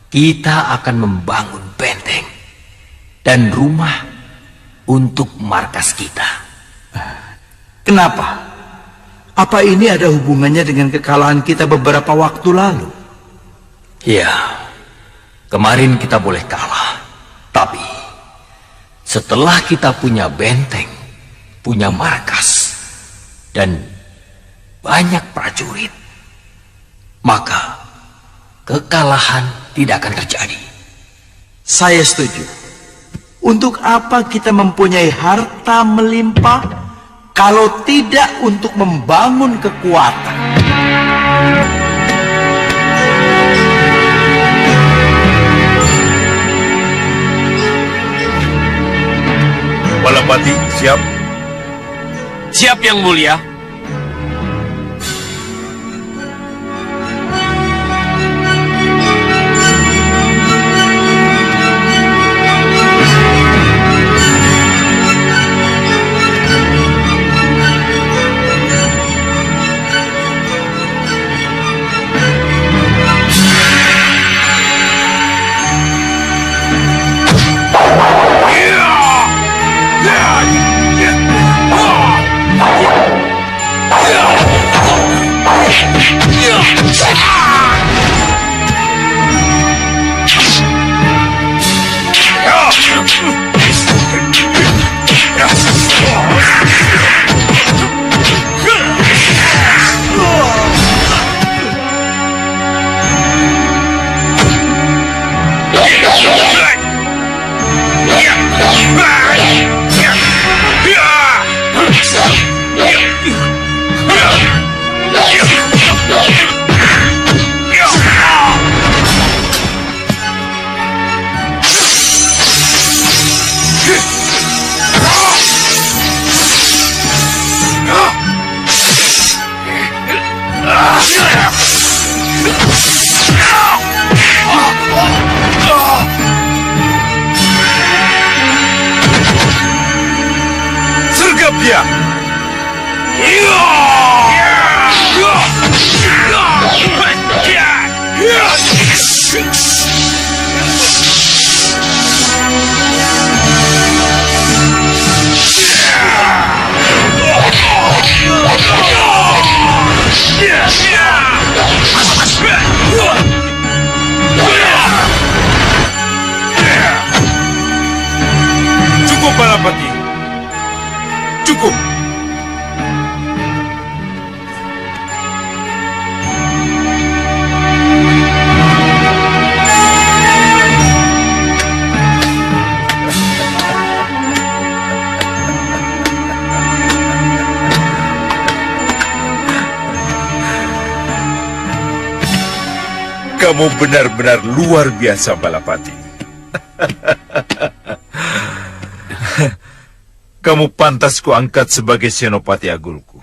kita akan membangun benteng dan rumah untuk markas kita. Kenapa? Apa ini ada hubungannya dengan kekalahan kita beberapa waktu lalu? Ya, kemarin kita boleh kalah. Tapi, setelah kita punya benteng, punya markas, dan banyak prajurit, maka kekalahan tidak akan terjadi. Saya setuju. Untuk apa kita mempunyai harta melimpah kalau tidak untuk membangun kekuatan? Balapati, siap? Siap, Yang Mulia. Sergap dia! Cukup, Balapati. Cukup. Kamu benar-benar luar biasa, Balapati. Kamu pantas kuangkat sebagai Senopati Agulku.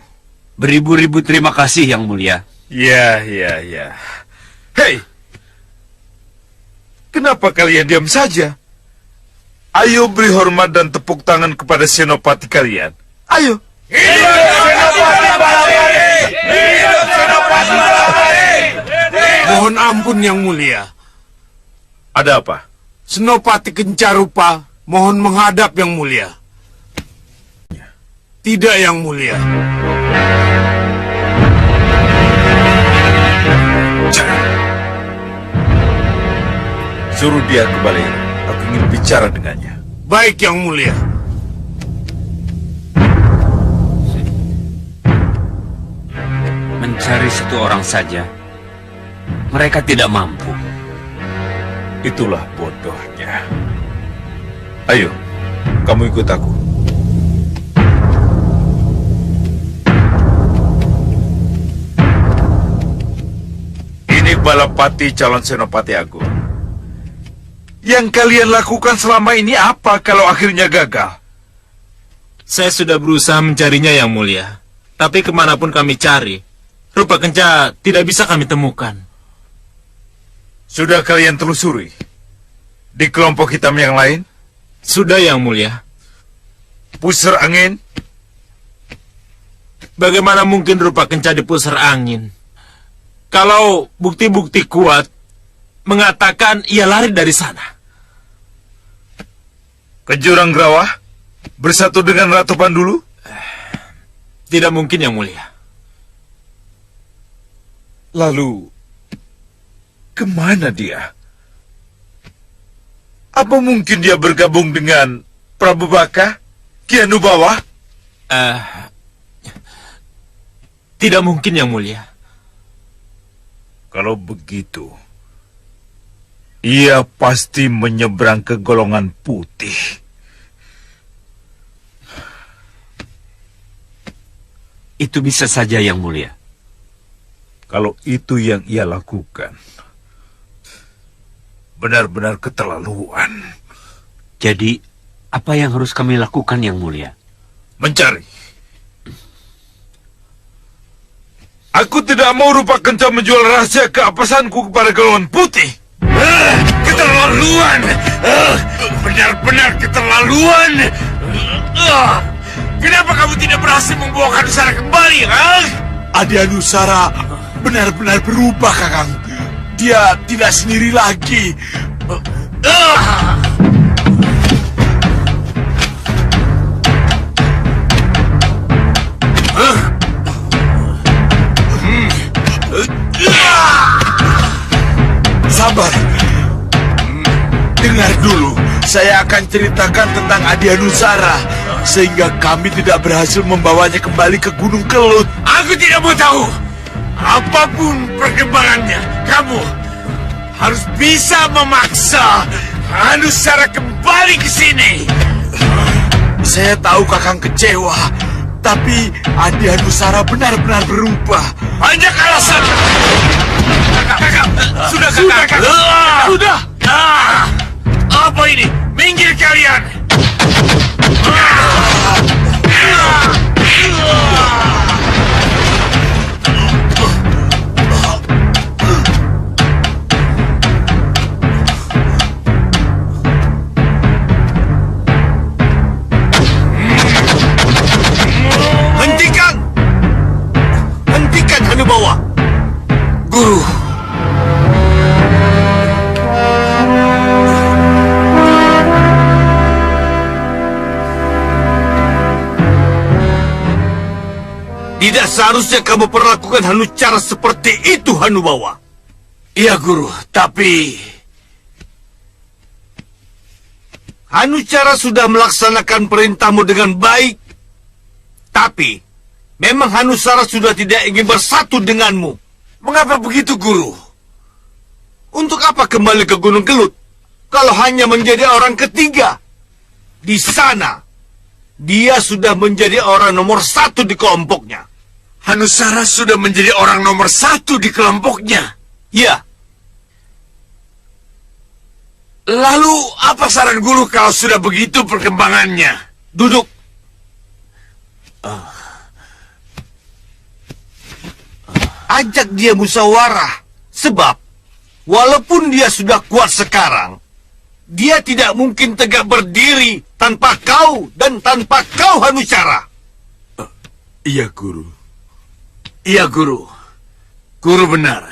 Beribu-ribu terima kasih, Yang Mulia. Ya. Hei! Kenapa kalian diam saja? Ayo beri hormat dan tepuk tangan kepada Senopati kalian. Ayo! Hidup Senopati Balapati! Hidup Senopati Balapati! Mohon ampun, Yang Mulia. Ada apa? Senopati Kencarupa mohon menghadap, Yang Mulia. Tidak, Yang Mulia. Suruh dia ke Balera. Aku ingin bicara dengannya. Baik, Yang Mulia. Mencari satu orang saja, mereka tidak mampu. Itulah bodohnya. Ayo, kamu ikut aku. Ini Balapati calon Senopati Agung. Yang kalian lakukan selama ini apa kalau akhirnya gagal? Saya sudah berusaha mencarinya, Yang Mulia. Tapi kemanapun kami cari, Rupa Kenca tidak bisa kami temukan. Sudah kalian telusuri? Di kelompok hitam yang lain? Sudah, Yang Mulia. Pusar angin? Bagaimana mungkin Rupa Kenca di pusar angin? Kalau bukti-bukti kuat mengatakan ia lari dari sana. Ke Jurang Grawah? Bersatu dengan Ratu Pandulu? Tidak mungkin, Yang Mulia. Lalu, kemana dia? Apa mungkin dia bergabung dengan Prabu Baka, Ki Anubawa? Tidak mungkin, Yang Mulia. Kalau begitu, ia pasti menyeberang ke golongan putih. Itu bisa saja, Yang Mulia. Kalau itu yang ia lakukan, benar-benar keterlaluan. Jadi, apa yang harus kami lakukan, Yang Mulia? Mencari. Aku tidak mau Rupa Kenca menjual rahasia keapasanku kepada golongan putih. Keterlaluan! Benar-benar keterlaluan! Kenapa kamu tidak berhasil membawa Anusara kembali, Kang? Adi Anusara benar-benar berubah, Kakang. Dia tidak sendiri lagi. saya akan ceritakan tentang Adi Hanusara, sehingga kami tidak berhasil membawanya kembali ke Gunung Kelut. Aku tidak mau tahu. Apapun perkembangannya, kamu harus bisa memaksa Hanusara kembali ke sini. Saya tahu Kakang kecewa, tapi Adi Hanusara benar-benar berubah. Banyak alasan. Kakak, sudah. Sudah. Apa ini? Minggir kalian. Hentikan Hanubawa. Guru. Tidak seharusnya kamu perlakukan Hanucara seperti itu, Hanubawa. Iya, Guru, tapi Hanucara sudah melaksanakan perintahmu dengan baik. Tapi memang Hanusara sudah tidak ingin bersatu denganmu. Mengapa begitu, Guru? Untuk apa kembali ke Gunung Kelut kalau hanya menjadi orang ketiga? Di sana, dia sudah menjadi orang nomor 1 di kelompoknya. Hanusara sudah menjadi orang nomor 1 di kelompoknya. Ya. Lalu apa saran Guru kalau sudah begitu perkembangannya? Duduk. Ajak dia musyawarah. Sebab, walaupun dia sudah kuat sekarang, dia tidak mungkin tegak berdiri tanpa kau dan tanpa kau, Hanucara. Iya, Guru. Iya, Guru. Guru benar.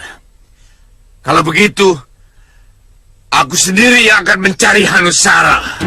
Kalau begitu, aku sendiri yang akan mencari Hanusara.